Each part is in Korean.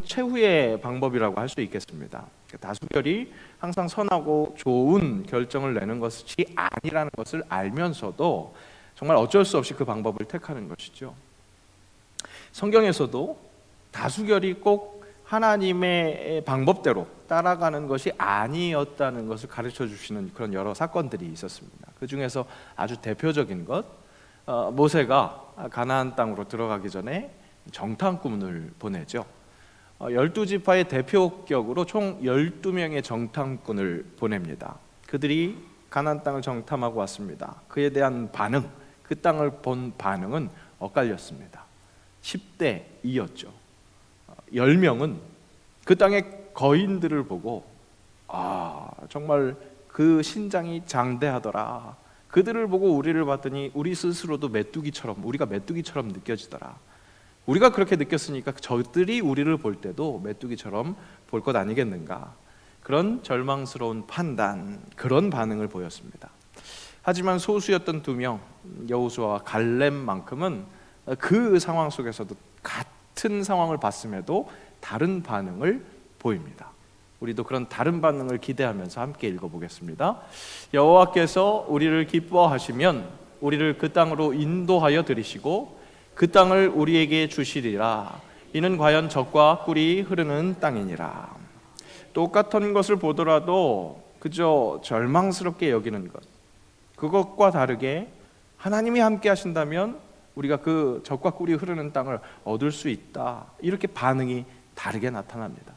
최후의 방법이라고 할 수 있겠습니다. 다수결이 항상 선하고 좋은 결정을 내는 것이 아니라는 것을 알면서도 정말 어쩔 수 없이 그 방법을 택하는 것이죠. 성경에서도 다수결이 꼭 하나님의 방법대로 따라가는 것이 아니었다는 것을 가르쳐 주시는 그런 여러 사건들이 있었습니다. 그 중에서 아주 대표적인 것, 모세가 가나안 땅으로 들어가기 전에 정탐꾼을 보내죠. 12지파의 대표격으로 총 12명의 정탐꾼을 보냅니다. 그들이 가나안 땅을 정탐하고 왔습니다. 그에 대한 반응, 그 땅을 본 반응은 엇갈렸습니다. 10대 2였죠. 10명은 그 땅의 거인들을 보고 정말 그 신장이 장대하더라. 그들을 보고 우리를 봤더니 우리 스스로도 우리가 메뚜기처럼 느껴지더라. 우리가 그렇게 느꼈으니까 저들이 우리를 볼 때도 메뚜기처럼 볼 것 아니겠는가. 그런 절망스러운 판단, 그런 반응을 보였습니다. 하지만 소수였던 2명, 여호수아와 갈렙만큼은 그 상황 속에서도 같은 상황을 봤음에도 다른 반응을 보입니다. 우리도 그런 다른 반응을 기대하면서 함께 읽어보겠습니다. 여호와께서 우리를 기뻐하시면 우리를 그 땅으로 인도하여 들이시고 그 땅을 우리에게 주시리라. 이는 과연 젖과 꿀이 흐르는 땅이니라. 똑같은 것을 보더라도 그저 절망스럽게 여기는 것, 그것과 다르게 하나님이 함께 하신다면 우리가 그 젖과 꿀이 흐르는 땅을 얻을 수 있다. 이렇게 반응이 다르게 나타납니다.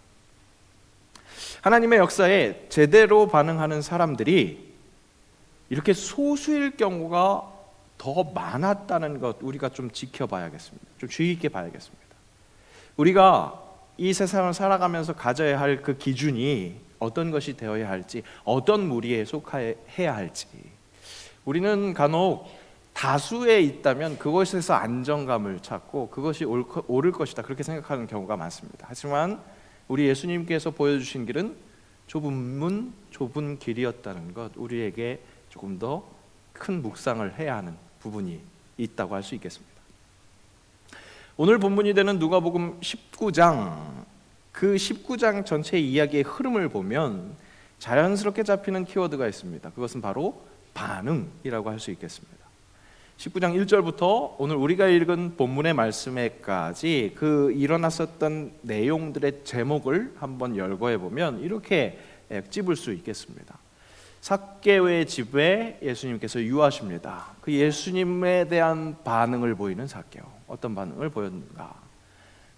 하나님의 역사에 제대로 반응하는 사람들이 이렇게 소수일 경우가 더 많았다는 것, 우리가 좀 지켜봐야겠습니다. 좀 주의 있게 봐야겠습니다. 우리가 이 세상을 살아가면서 가져야 할 그 기준이 어떤 것이 되어야 할지, 어떤 무리에 속해야 할지, 우리는 간혹 다수에 있다면 그것에서 안정감을 찾고 그것이 옳을 것이다, 그렇게 생각하는 경우가 많습니다. 하지만 우리 예수님께서 보여주신 길은 좁은 문, 좁은 길이었다는 것, 우리에게 조금 더 큰 묵상을 해야 하는 부분이 있다고 할 수 있겠습니다. 오늘 본문이 되는 누가복음 19장, 그 19장 전체 이야기의 흐름을 보면 자연스럽게 잡히는 키워드가 있습니다. 그것은 바로 반응이라고 할 수 있겠습니다. 19장 1절부터 오늘 우리가 읽은 본문의 말씀에까지 그 일어났었던 내용들의 제목을 한번 열거해 보면 이렇게 찝을 수 있겠습니다. 삭개오의 집에 예수님께서 유하십니다. 그 예수님에 대한 반응을 보이는 삭개오, 어떤 반응을 보였는가?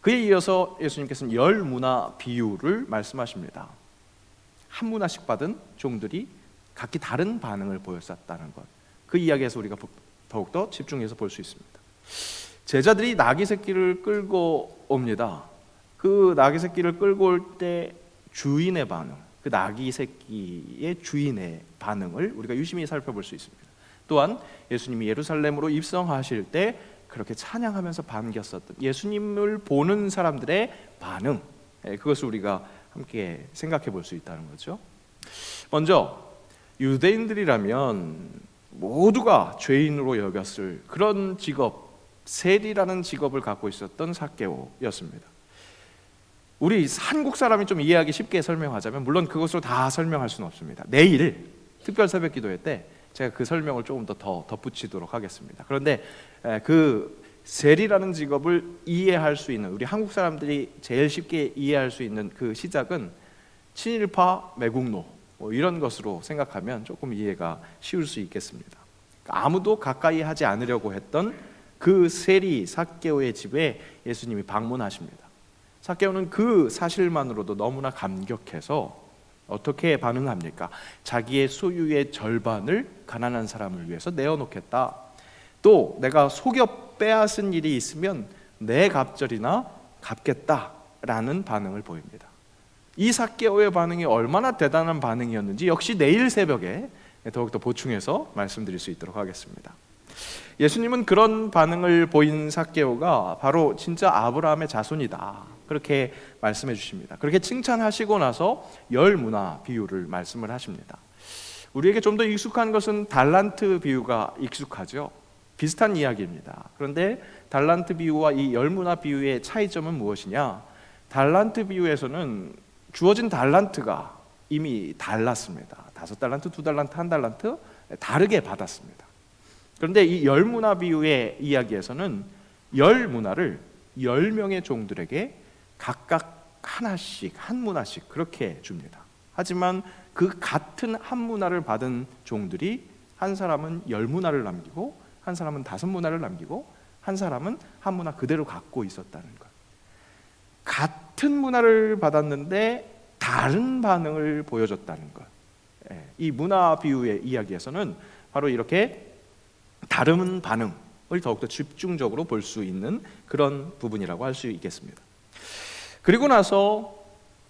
그에 이어서 예수님께서는 10문화 비유를 말씀하십니다. 한 문화씩 받은 종들이 각기 다른 반응을 보였었다는 것, 그 이야기에서 우리가 더욱더 집중해서 볼 수 있습니다. 제자들이 나귀 새끼를 끌고 옵니다. 그 나귀 새끼를 끌고 올 때 주인의 반응, 그 나귀 새끼의 주인의 반응을 우리가 유심히 살펴볼 수 있습니다. 또한 예수님이 예루살렘으로 입성하실 때 그렇게 찬양하면서 반겼었던 예수님을 보는 사람들의 반응, 그것을 우리가 함께 생각해 볼 수 있다는 거죠. 먼저 유대인들이라면 모두가 죄인으로 여겼을 그런 직업, 세리라는 직업을 갖고 있었던 삭개오였습니다. 우리 한국 사람이 좀 이해하기 쉽게 설명하자면, 물론 그것으로 다 설명할 수는 없습니다. 내일 특별 새벽 기도회 때 제가 그 설명을 조금 더 덧붙이도록 하겠습니다. 그런데 그 세리라는 직업을 이해할 수 있는, 우리 한국 사람들이 제일 쉽게 이해할 수 있는 그 시작은 친일파 매국노, 이런 것으로 생각하면 조금 이해가 쉬울 수 있겠습니다. 아무도 가까이 하지 않으려고 했던 그 세리 삭개오의 집에 예수님이 방문하십니다. 삭개오는 그 사실만으로도 너무나 감격해서 어떻게 반응합니까? 자기의 소유의 절반을 가난한 사람을 위해서 내어놓겠다. 또 내가 속여 빼앗은 일이 있으면 내 갑절이나 갚겠다라는 반응을 보입니다. 이 삭개오의 반응이 얼마나 대단한 반응이었는지 역시 내일 새벽에 더욱더 보충해서 말씀드릴 수 있도록 하겠습니다. 예수님은 그런 반응을 보인 삭개오가 바로 진짜 아브라함의 자손이다, 그렇게 말씀해 주십니다. 그렇게 칭찬하시고 나서 10문화 비유를 말씀을 하십니다. 우리에게 좀 더 익숙한 것은 달란트 비유가 익숙하죠. 비슷한 이야기입니다. 그런데 달란트 비유와 이 10문화 비유의 차이점은 무엇이냐? 달란트 비유에서는 주어진 달란트가 이미 달랐습니다. 5달란트, 2달란트, 1달란트 다르게 받았습니다. 그런데 이 열문화 비유의 이야기에서는 열문화를 10명의 종들에게 각각 하나씩, 한 문화씩 그렇게 줍니다. 하지만 그 같은 한 문화를 받은 종들이 한 사람은 10문화를 남기고 한 사람은 5문화를 남기고 한 사람은 한 문화 그대로 갖고 있었다는 것. 같은 문화를 받았는데 다른 반응을 보여줬다는 것. 이 문화 비유의 이야기에서는 바로 이렇게 다른 반응을 더욱더 집중적으로 볼 수 있는 그런 부분이라고 할 수 있겠습니다. 그리고 나서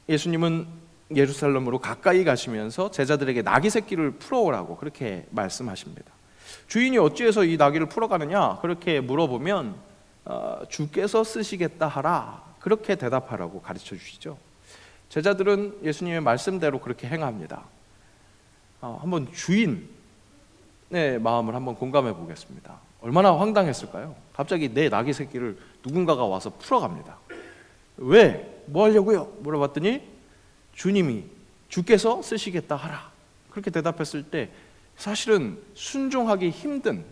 예수님은 예루살렘으로 가까이 가시면서 제자들에게 나귀 새끼를 풀어오라고 그렇게 말씀하십니다. 주인이 어찌해서 이 나귀를 풀어가느냐 그렇게 물어보면 주께서 쓰시겠다 하라 그렇게 대답하라고 가르쳐 주시죠. 제자들은 예수님의 말씀대로 그렇게 행합니다. 한번 주인의 마음을 한번 공감해 보겠습니다. 얼마나 황당했을까요? 갑자기 내 나귀 새끼를 누군가가 와서 풀어갑니다. 왜? 뭐 하려고요? 물어봤더니 주님이 주께서 쓰시겠다 하라 그렇게 대답했을 때 사실은 순종하기 힘든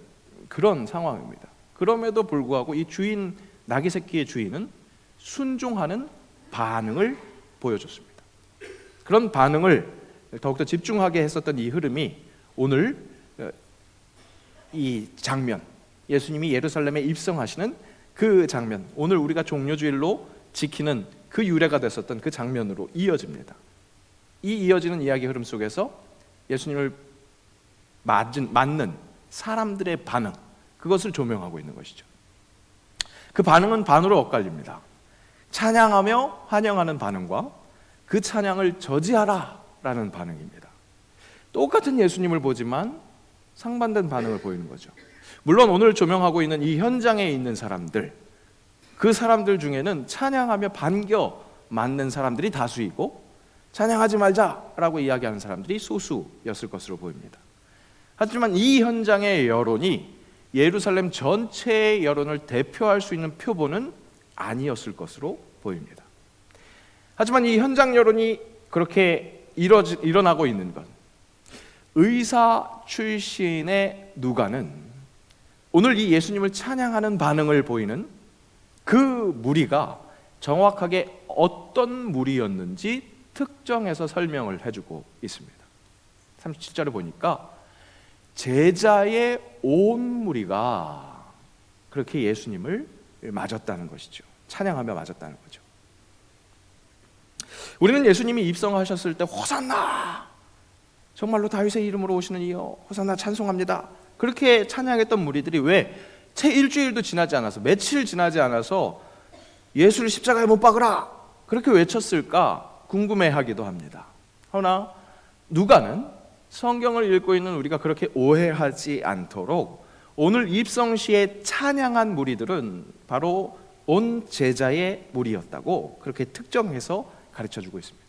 그런 상황입니다. 그럼에도 불구하고 이 주인, 나귀 새끼의 주인은 순종하는 반응을 보여줬습니다. 그런 반응을 더욱더 집중하게 했었던 이 흐름이 오늘 이 장면, 예수님이 예루살렘에 입성하시는 그 장면, 오늘 우리가 종려주일로 지키는 그 유래가 됐었던 그 장면으로 이어집니다. 이 이어지는 이야기 흐름 속에서 예수님을 맞는 사람들의 반응, 그것을 조명하고 있는 것이죠. 그 반응은 반으로 엇갈립니다. 찬양하며 환영하는 반응과 그 찬양을 저지하라 라는 반응입니다. 똑같은 예수님을 보지만 상반된 반응을 보이는 거죠. 물론 오늘 조명하고 있는 이 현장에 있는 사람들, 그 사람들 중에는 찬양하며 반겨 맞는 사람들이 다수이고 찬양하지 말자라고 이야기하는 사람들이 소수였을 것으로 보입니다. 하지만 이 현장의 여론이 예루살렘 전체의 여론을 대표할 수 있는 표본은 아니었을 것으로 보입니다. 하지만 이 현장 여론이 그렇게 일어나고 있는 것, 의사 출신의 누가는 오늘 이 예수님을 찬양하는 반응을 보이는 그 무리가 정확하게 어떤 무리였는지 특정해서 설명을 해주고 있습니다. 37절에 보니까 제자의 온 무리가 그렇게 예수님을 맞았다는 것이죠. 찬양하며 맞았다는 거죠. 우리는 예수님이 입성하셨을 때 호산나, 정말로 다윗의 이름으로 오시는 이여 호산나 찬송합니다, 그렇게 찬양했던 무리들이 왜 채 일주일도 지나지 않아서, 며칠 지나지 않아서 예수를 십자가에 못 박으라 그렇게 외쳤을까 궁금해하기도 합니다. 그러나 누가는 성경을 읽고 있는 우리가 그렇게 오해하지 않도록 오늘 입성시에 찬양한 무리들은 바로 온 제자의 무리였다고 그렇게 특정해서 가르쳐주고 있습니다.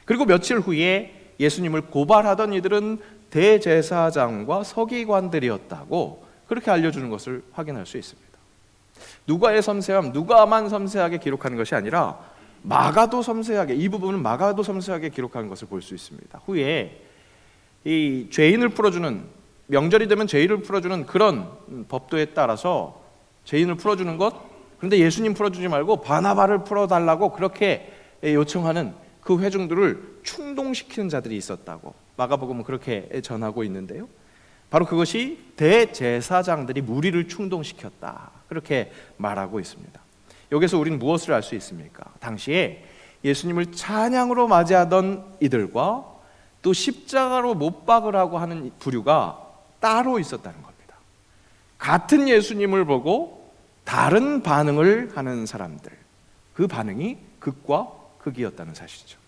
그리고 며칠 후에 예수님을 고발하던 이들은 대제사장과 서기관들이었다고 그렇게 알려주는 것을 확인할 수 있습니다. 누가의 섬세함, 누가만 섬세하게 기록하는 것이 아니라 마가도 섬세하게, 이 부분은 마가도 섬세하게 기록하는 것을 볼 수 있습니다. 후에 이 죄인을 풀어주는, 명절이 되면 죄인을 풀어주는 그런 법도에 따라서 죄인을 풀어주는 것, 그런데 예수님 풀어주지 말고 바나바를 풀어달라고 그렇게 요청하는 그 회중들을 충동시키는 자들이 있었다고 마가복음은 그렇게 전하고 있는데요. 바로 그것이 대제사장들이 무리를 충동시켰다 그렇게 말하고 있습니다. 여기서 우리는 무엇을 알 수 있습니까? 당시에 예수님을 찬양으로 맞이하던 이들과 또 십자가로 못 박으라고 하는 부류가 따로 있었다는 겁니다. 같은 예수님을 보고 다른 반응을 하는 사람들, 그 반응이 극과 극이었다는 사실이죠.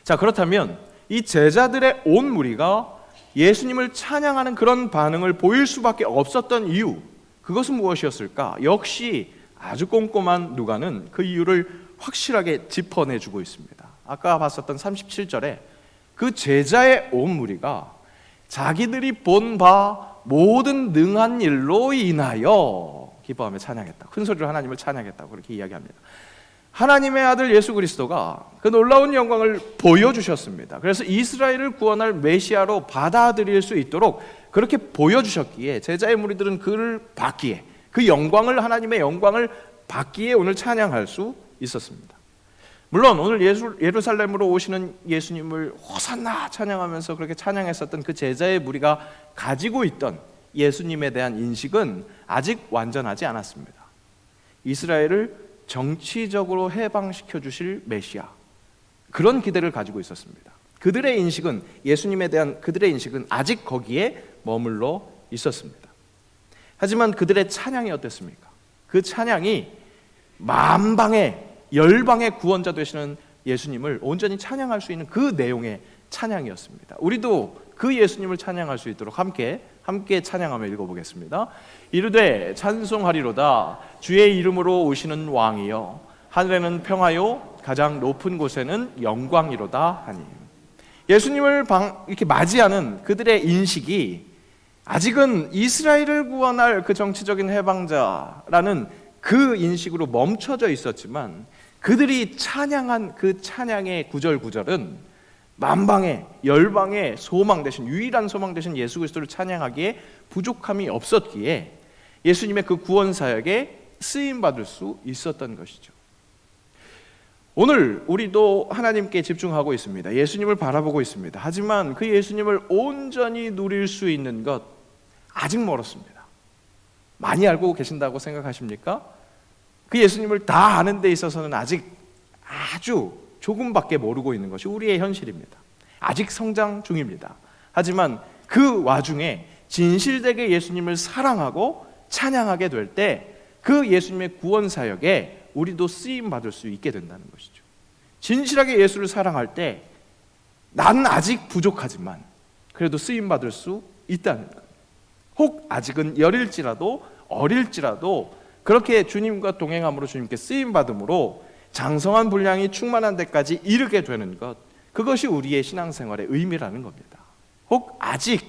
자, 그렇다면 이 제자들의 온 무리가 예수님을 찬양하는 그런 반응을 보일 수밖에 없었던 이유, 그것은 무엇이었을까? 역시 아주 꼼꼼한 누가는 그 이유를 확실하게 짚어내주고 있습니다. 아까 봤었던 37절에 그 제자의 온 무리가 자기들이 본 바 모든 능한 일로 인하여 기뻐하며 찬양했다, 큰 소리로 하나님을 찬양했다고 그렇게 이야기합니다. 하나님의 아들 예수 그리스도가 그 놀라운 영광을 보여주셨습니다. 그래서 이스라엘을 구원할 메시아로 받아들일 수 있도록 그렇게 보여주셨기에 제자의 무리들은 그를 받기에, 그 영광을, 하나님의 영광을 받기에 오늘 찬양할 수 있었습니다. 물론 오늘 예루살렘으로 오시는 예수님을 호산나 찬양하면서 그렇게 찬양했었던 그 제자의 무리가 가지고 있던 예수님에 대한 인식은 아직 완전하지 않았습니다. 이스라엘을 정치적으로 해방시켜 주실 메시아, 그런 기대를 가지고 있었습니다. 그들의 인식은, 예수님에 대한 그들의 인식은 아직 거기에 머물러 있었습니다. 하지만 그들의 찬양이 어땠습니까? 그 찬양이 만방의, 열방의 구원자 되시는 예수님을 온전히 찬양할 수 있는 그 내용의 찬양이었습니다. 우리도 그 예수님을 찬양할 수 있도록 함께 찬양하며 읽어보겠습니다. 이르되 찬송하리로다 주의 이름으로 오시는 왕이여, 하늘에는 평화요 가장 높은 곳에는 영광이로다 하니. 예수님을 이렇게 맞이하는 그들의 인식이 아직은 이스라엘을 구원할 그 정치적인 해방자라는 그 인식으로 멈춰져 있었지만, 그들이 찬양한 그 찬양의 구절구절은 만방의, 열방의 소망 되신, 유일한 소망 되신 예수 그리스도를 찬양하기에 부족함이 없었기에 예수님의 그 구원 사역에 쓰임 받을 수 있었던 것이죠. 오늘 우리도 하나님께 집중하고 있습니다. 예수님을 바라보고 있습니다. 하지만 그 예수님을 온전히 누릴 수 있는 것 아직 멀었습니다. 많이 알고 계신다고 생각하십니까? 그 예수님을 다 아는 데 있어서는 아직 아주 조금밖에 모르고 있는 것이 우리의 현실입니다. 아직 성장 중입니다. 하지만 그 와중에 진실되게 예수님을 사랑하고 찬양하게 될 때 그 예수님의 구원 사역에 우리도 쓰임 받을 수 있게 된다는 것이죠. 진실하게 예수를 사랑할 때 난 아직 부족하지만 그래도 쓰임 받을 수 있다는 것. 혹 아직은 어릴지라도 그렇게 주님과 동행함으로 주님께 쓰임 받음으로 장성한 분량이 충만한 데까지 이르게 되는 것, 그것이 우리의 신앙생활의 의미라는 겁니다. 혹 아직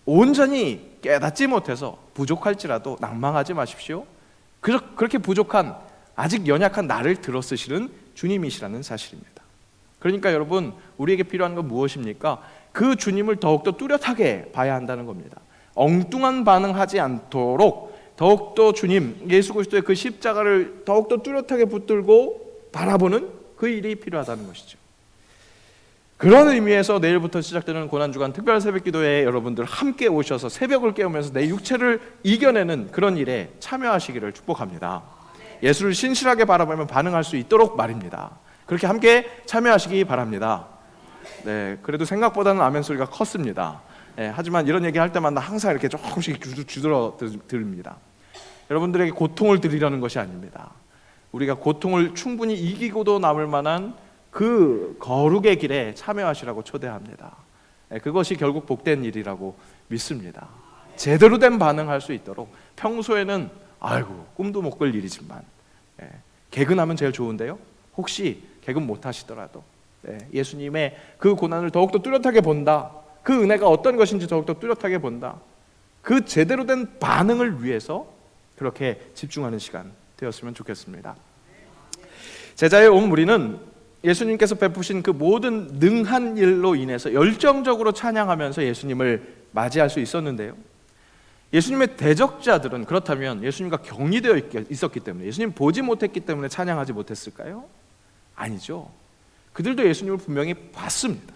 온전히 깨닫지 못해서 부족할지라도 낭망하지 마십시오. 그렇게 부족한, 아직 연약한 나를 들어쓰시는 주님이시라는 사실입니다. 그러니까 여러분, 우리에게 필요한 건 무엇입니까? 그 주님을 더욱더 뚜렷하게 봐야 한다는 겁니다. 엉뚱한 반응하지 않도록 더욱더 주님, 예수 그리스도의 그 십자가를 더욱더 뚜렷하게 붙들고 바라보는 그 일이 필요하다는 것이죠. 그런 의미에서 내일부터 시작되는 고난주간 특별 새벽기도에 여러분들 함께 오셔서 새벽을 깨우면서 내 육체를 이겨내는 그런 일에 참여하시기를 축복합니다. 예수를 신실하게 바라보면 반응할 수 있도록 말입니다. 그렇게 함께 참여하시기 바랍니다. 네, 그래도 생각보다는 아멘 소리가 컸습니다. 네, 하지만 이런 얘기 할 때마다 항상 이렇게 조금씩 주들어 드립니다. 여러분들에게 고통을 드리려는 것이 아닙니다. 우리가 고통을 충분히 이기고도 남을 만한 그 거룩의 길에 참여하시라고 초대합니다. 네, 그것이 결국 복된 일이라고 믿습니다. 제대로 된 반응할 수 있도록. 평소에는 아이고 꿈도 못 꿀 일이지만 개근하면 제일 좋은데요, 혹시 개근 못 하시더라도 예수님의 그 고난을 더욱더 뚜렷하게 본다, 그 은혜가 어떤 것인지 더욱더 뚜렷하게 본다, 그 제대로 된 반응을 위해서 그렇게 집중하는 시간 되었으면 좋겠습니다. 제자의 온 무리는 예수님께서 베푸신 그 모든 능한 일로 인해서 열정적으로 찬양하면서 예수님을 맞이할 수 있었는데요, 예수님의 대적자들은 그렇다면 예수님과 격리되어 있었기 때문에, 예수님 보지 못했기 때문에 찬양하지 못했을까요? 아니죠. 그들도 예수님을 분명히 봤습니다.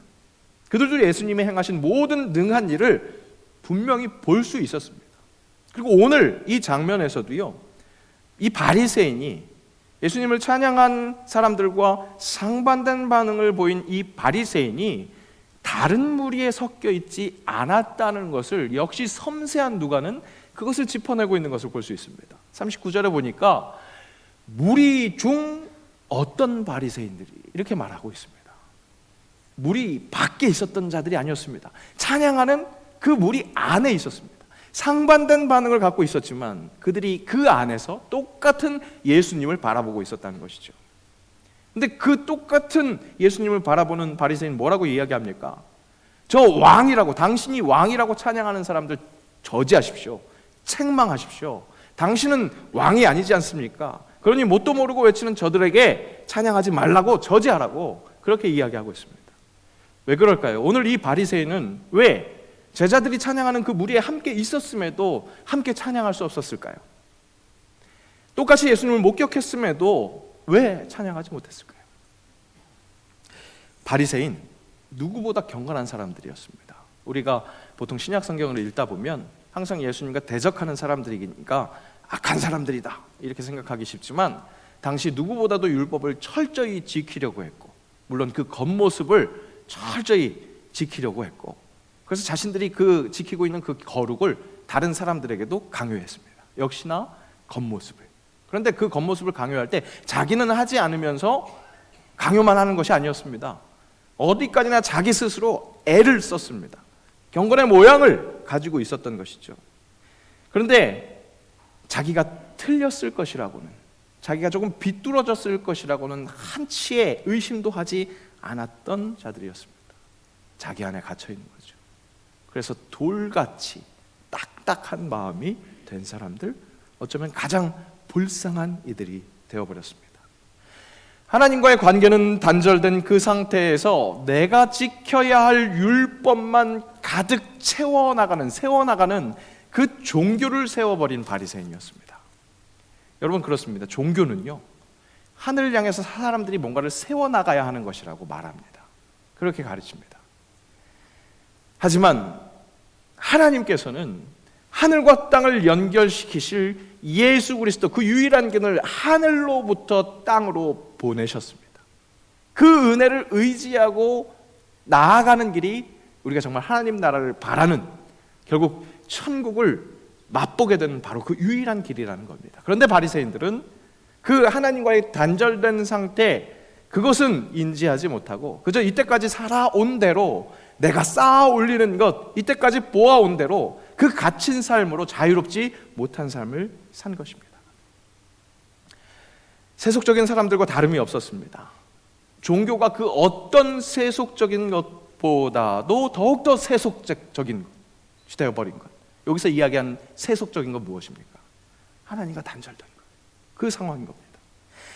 그들도 예수님이 행하신 모든 능한 일을 분명히 볼 수 있었습니다. 그리고 오늘 이 장면에서도요, 이 바리새인이, 예수님을 찬양한 사람들과 상반된 반응을 보인 이 바리새인이 다른 무리에 섞여 있지 않았다는 것을 역시 섬세한 누가는 그것을 짚어내고 있는 것을 볼 수 있습니다. 39절에 보니까 무리 중 어떤 바리새인들이 이렇게 말하고 있습니다. 무리 밖에 있었던 자들이 아니었습니다. 찬양하는 그 무리 안에 있었습니다. 상반된 반응을 갖고 있었지만 그들이 그 안에서 똑같은 예수님을 바라보고 있었다는 것이죠. 근데 그 똑같은 예수님을 바라보는 바리새인 뭐라고 이야기합니까? 저 왕이라고, 당신이 왕이라고 찬양하는 사람들 저지하십시오. 책망하십시오. 당신은 왕이 아니지 않습니까? 그러니 뭣도 모르고 외치는 저들에게 찬양하지 말라고, 저지하라고 그렇게 이야기하고 있습니다. 왜 그럴까요? 오늘 이 바리새인은 왜 제자들이 찬양하는 그 무리에 함께 있었음에도 함께 찬양할 수 없었을까요? 똑같이 예수님을 목격했음에도 왜 찬양하지 못했을까요? 바리새인, 누구보다 경건한 사람들이었습니다. 우리가 보통 신약 성경을 읽다 보면 항상 예수님과 대적하는 사람들이니까 악한 사람들이다 이렇게 생각하기 쉽지만, 당시 누구보다도 율법을 철저히 지키려고 했고, 물론 그 겉모습을 철저히 지키려고 했고, 그래서 자신들이 그 지키고 있는 그 거룩을 다른 사람들에게도 강요했습니다. 역시나 겉모습을. 그런데 그 겉모습을 강요할 때 자기는 하지 않으면서 강요만 하는 것이 아니었습니다. 어디까지나 자기 스스로 애를 썼습니다. 경건의 모양을 가지고 있었던 것이죠. 그런데 자기가 틀렸을 것이라고는, 자기가 조금 비뚤어졌을 것이라고는 한치의 의심도 하지 않았던 자들이었습니다. 자기 안에 갇혀 있는 거죠. 그래서 돌같이 딱딱한 마음이 된 사람들, 어쩌면 가장 불쌍한 이들이 되어버렸습니다. 하나님과의 관계는 단절된 그 상태에서 내가 지켜야 할 율법만 가득 세워나가는 그 종교를 세워버린 바리새인이었습니다. 여러분, 그렇습니다. 종교는요, 하늘을 향해서 사람들이 뭔가를 세워나가야 하는 것이라고 말합니다. 그렇게 가르칩니다. 하지만 하나님께서는 하늘과 땅을 연결시키실 예수 그리스도, 그 유일한 길을 하늘로부터 땅으로 보내셨습니다. 그 은혜를 의지하고 나아가는 길이 우리가 정말 하나님 나라를 바라는, 결국 천국을 맛보게 되는 바로 그 유일한 길이라는 겁니다. 그런데 바리새인들은 그 하나님과의 단절된 상태, 그것은 인지하지 못하고 그저 이때까지 살아온 대로, 내가 쌓아 올리는 것, 이때까지 보아온 대로 그 갇힌 삶으로 자유롭지 못한 삶을 산 것입니다. 세속적인 사람들과 다름이 없었습니다. 종교가 그 어떤 세속적인 것보다도 더욱더 세속적인 것이 되어버린 것. 여기서 이야기한 세속적인 건 무엇입니까? 하나님과 단절된 것. 그 상황인 겁니다.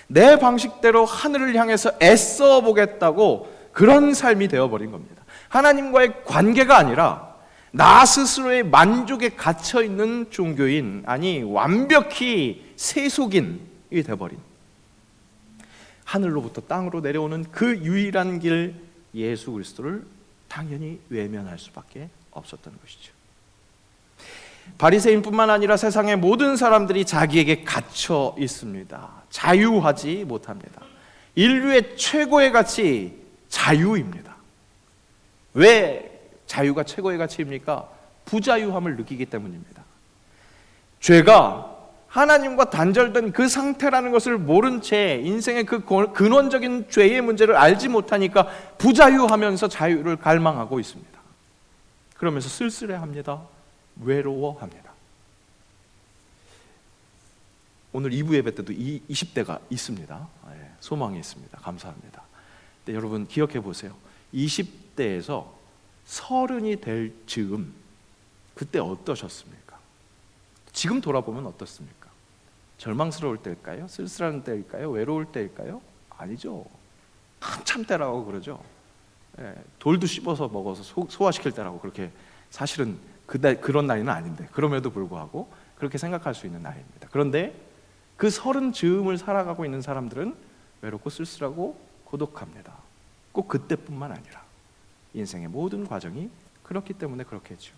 내 방식대로 하늘을 향해서 애써 보겠다고 그런 삶이 되어버린 겁니다. 하나님과의 관계가 아니라 나 스스로의 만족에 갇혀있는 종교인, 아니 완벽히 세속인이 되어버린, 하늘로부터 땅으로 내려오는 그 유일한 길 예수 그리스도를 당연히 외면할 수밖에 없었던 것이죠. 바리새인뿐만 아니라 세상의 모든 사람들이 자기에게 갇혀 있습니다. 자유하지 못합니다. 인류의 최고의 가치, 자유입니다. 왜 자유가 최고의 가치입니까? 부자유함을 느끼기 때문입니다. 죄가 하나님과 단절된 그 상태라는 것을 모른 채 인생의 그 근원적인 죄의 문제를 알지 못하니까 부자유하면서 자유를 갈망하고 있습니다. 그러면서 쓸쓸해합니다. 외로워합니다. 오늘 2부 예배 때도 20대가 있습니다. 소망이 있습니다. 감사합니다. 근데 여러분 기억해 보세요. 20대에서 30이 될 즈음, 그때 어떠셨습니까? 지금 돌아보면 어떻습니까? 절망스러울 때일까요? 쓸쓸한 때일까요? 외로울 때일까요? 아니죠. 한참 때라고 그러죠. 돌도 씹어서 먹어서 소화시킬 때라고, 그렇게 사실은 그런 나이는 아닌데, 그럼에도 불구하고 그렇게 생각할 수 있는 나이입니다. 그런데 그 30 즈음을 살아가고 있는 사람들은 외롭고 쓸쓸하고 고독합니다. 꼭 그때뿐만 아니라 인생의 모든 과정이 그렇기 때문에 그렇겠죠.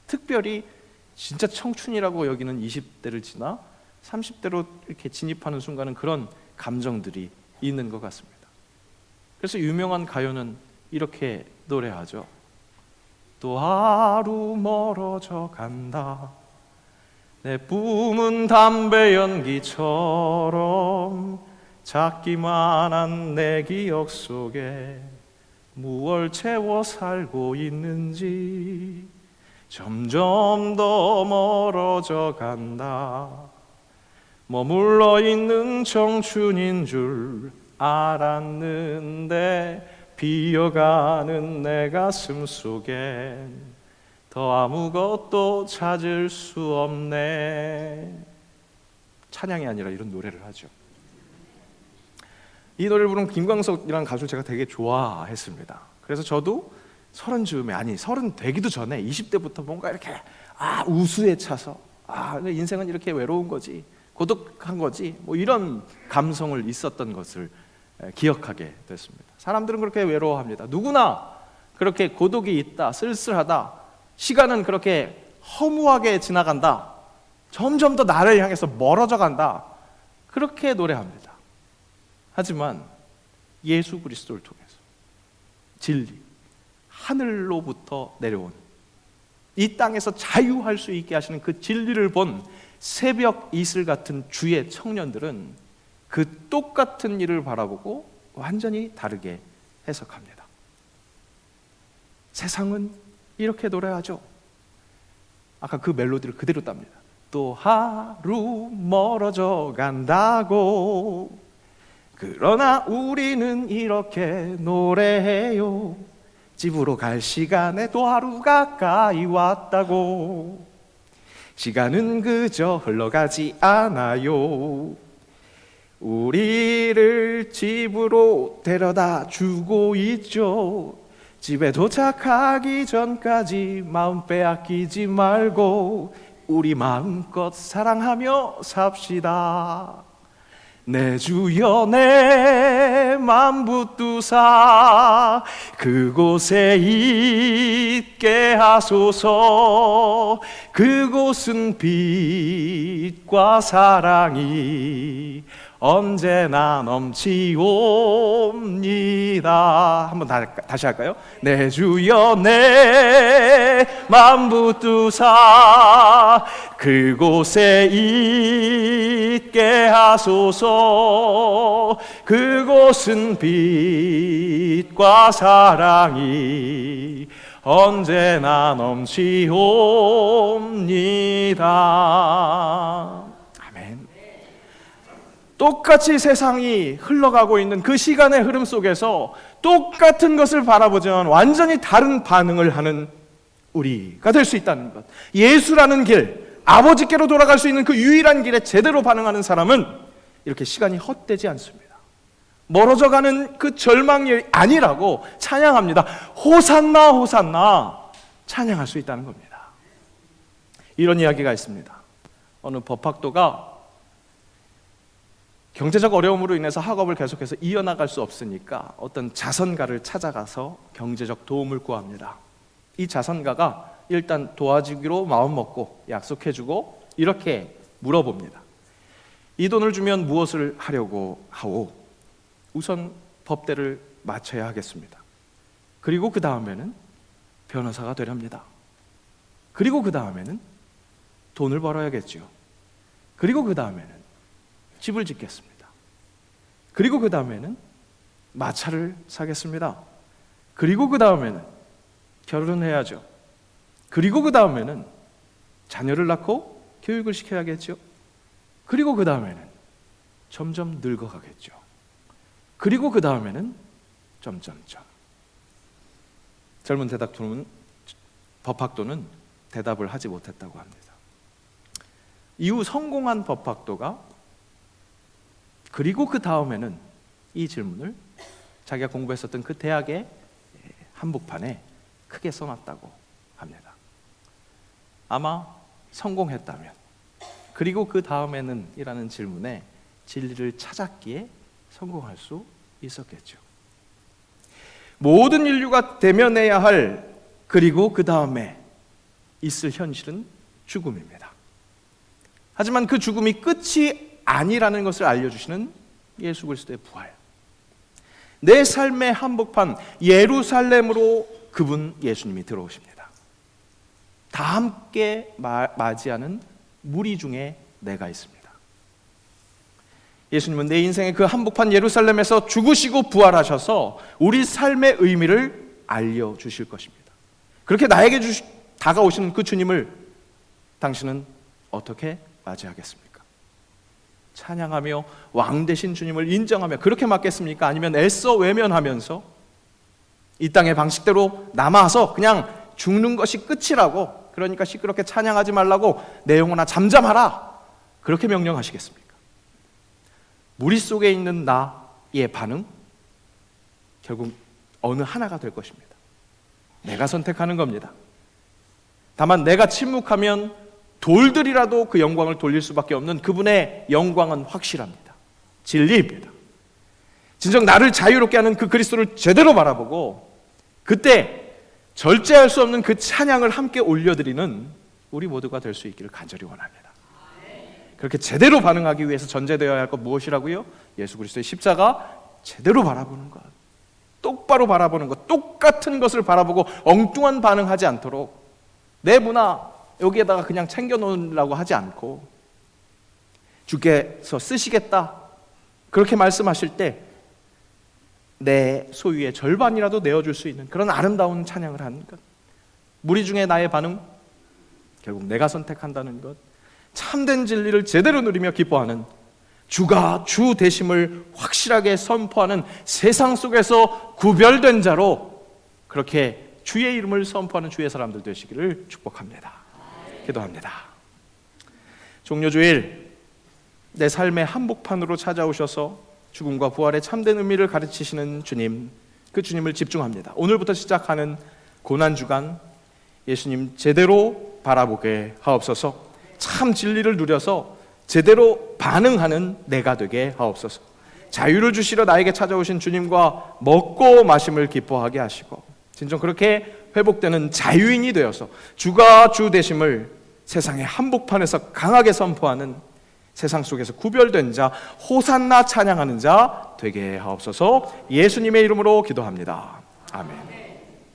특별히 진짜 청춘이라고 여기는 20대를 지나 30대로 이렇게 진입하는 순간은 그런 감정들이 있는 것 같습니다. 그래서 유명한 가요는 이렇게 노래하죠. 또 하루 멀어져 간다. 내 뿜은 담배 연기처럼 작기만 한 내 기억 속에 무얼 채워 살고 있는지 점점 더 멀어져 간다. 머물러 있는 청춘인 줄 알았는데 비어가는 내 가슴 속엔 더 아무것도 찾을 수 없네. 찬양이 아니라 이런 노래를 하죠. 이 노래를 부른 김광석이라는 가수를 제가 되게 좋아했습니다. 그래서 저도 30즈음에, 아니 30 되기도 전에 20대부터 뭔가 이렇게 우수에 차서 인생은 이렇게 외로운 거지, 고독한 거지, 뭐 이런 감성을 있었던 것을 기억하게 됐습니다. 사람들은 그렇게 외로워합니다. 누구나 그렇게 고독이 있다, 쓸쓸하다, 시간은 그렇게 허무하게 지나간다, 점점 더 나를 향해서 멀어져 간다, 그렇게 노래합니다. 하지만 예수 그리스도를 통해서 진리, 하늘로부터 내려온 이 땅에서 자유할 수 있게 하시는 그 진리를 본 새벽 이슬 같은 주의 청년들은 그 똑같은 일을 바라보고 완전히 다르게 해석합니다. 세상은 이렇게 노래하죠. 아까 그 멜로디를 그대로 땁니다. 또 하루 멀어져 간다고, 그러나 우리는 이렇게 노래해요. 집으로 갈 시간에 또 하루 가까이 왔다고. 시간은 그저 흘러가지 않아요. 우리를 집으로 데려다 주고 있죠. 집에 도착하기 전까지 마음 빼앗기지 말고 우리 마음껏 사랑하며 삽시다. 내 주여 내 맘 붙드사 그곳에 있게 하소서. 그곳은 빛과 사랑이 언제나 넘치옵니다. 한번 다시 할까요? 내 주여 내 맘 붙드사 그곳에 있게 하소서. 그곳은 빛과 사랑이 언제나 넘치옵니다. 아멘. 똑같이 세상이 흘러가고 있는 그 시간의 흐름 속에서 똑같은 것을 바라보지만 완전히 다른 반응을 하는 우리가 될 수 있다는 것. 예수라는 길, 아버지께로 돌아갈 수 있는 그 유일한 길에 제대로 반응하는 사람은 이렇게 시간이 헛되지 않습니다. 멀어져가는 그 절망이 아니라고 찬양합니다. 호산나 호산나 찬양할 수 있다는 겁니다. 이런 이야기가 있습니다. 어느 법학도가 경제적 어려움으로 인해서 학업을 계속해서 이어나갈 수 없으니까 어떤 자선가를 찾아가서 경제적 도움을 구합니다. 이 자선가가 일단 도와주기로 마음먹고 약속해주고 이렇게 물어봅니다. 이 돈을 주면 무엇을 하려고 하오? 우선 법대를 마쳐야 하겠습니다. 그리고 그 다음에는 변호사가 되렵니다. 그리고 그 다음에는 돈을 벌어야겠지요. 그리고 그 다음에는 집을 짓겠습니다. 그리고 그 다음에는 마차를 사겠습니다. 그리고 그 다음에는 결혼해야죠. 그리고 그 다음에는 자녀를 낳고 교육을 시켜야겠죠. 그리고 그 다음에는 점점 늙어가겠죠. 그리고 그 다음에는 점점점. 젊은 법학도는 대답을 하지 못했다고 합니다. 이후 성공한 법학도가 그리고 그 다음에는 이 질문을 자기가 공부했었던 그 대학의 한복판에 크게 써놨다고 합니다. 아마 성공했다면 그리고 그 다음에는 이라는 질문에 진리를 찾았기에 성공할 수 있었겠죠. 모든 인류가 대면해야 할 그리고 그 다음에 있을 현실은 죽음입니다. 하지만 그 죽음이 끝이 아니라는 것을 알려주시는 예수 그리스도의 부활. 내 삶의 한복판 예루살렘으로 그분 예수님이 들어오십니다. 다 함께 맞이하는 무리 중에 내가 있습니다. 예수님은 내 인생의 그 한복판 예루살렘에서 죽으시고 부활하셔서 우리 삶의 의미를 알려주실 것입니다. 그렇게 나에게 다가오시는 그 주님을 당신은 어떻게 맞이하겠습니까? 찬양하며 왕 되신 주님을 인정하며 그렇게 맞겠습니까? 아니면 애써 외면하면서 이 땅의 방식대로 남아서 그냥 죽는 것이 끝이라고, 그러니까 시끄럽게 찬양하지 말라고 내 영혼아 잠잠하라, 그렇게 명령하시겠습니까? 무리 속에 있는 나, 반응 결국 어느 하나가 될 것입니다. 내가 선택하는 겁니다. 다만 내가 침묵하면 돌들이라도 그 영광을 돌릴 수밖에 없는 그분의 영광은 확실합니다. 진리입니다. 진정 나를 자유롭게 하는 그 그리스도를 제대로 바라보고 그때 절제할 수 없는 그 찬양을 함께 올려드리는 우리 모두가 될 수 있기를 간절히 원합니다. 그렇게 제대로 반응하기 위해서 전제되어야 할 것 무엇이라고요? 예수 그리스도의 십자가 제대로 바라보는 것, 똑바로 바라보는 것, 똑같은 것을 바라보고 엉뚱한 반응하지 않도록 내 문화 여기에다가 그냥 챙겨놓으려고 하지 않고 주께서 쓰시겠다 그렇게 말씀하실 때 내 소유의 절반이라도 내어줄 수 있는 그런 아름다운 찬양을 하는 것, 무리 중에 나의 반응, 결국 내가 선택한다는 것, 참된 진리를 제대로 누리며 기뻐하는 주가 주 되심을 확실하게 선포하는 세상 속에서 구별된 자로 그렇게 주의 이름을 선포하는 주의 사람들 되시기를 축복합니다. 기도합니다. 종료주일 내 삶의 한복판으로 찾아오셔서 죽음과 부활의 참된 의미를 가르치시는 주님, 그 주님을 집중합니다. 오늘부터 시작하는 고난주간 예수님 제대로 바라보게 하옵소서. 참 진리를 누려서 제대로 반응하는 내가 되게 하옵소서. 자유를 주시러 나에게 찾아오신 주님과 먹고 마심을 기뻐하게 하시고 진정 그렇게 회복되는 자유인이 되어서 주가 주 되심을 세상의 한복판에서 강하게 선포하는 세상 속에서 구별된 자, 호산나 찬양하는 자 되게 하옵소서. 예수님의 이름으로 기도합니다. 아멘.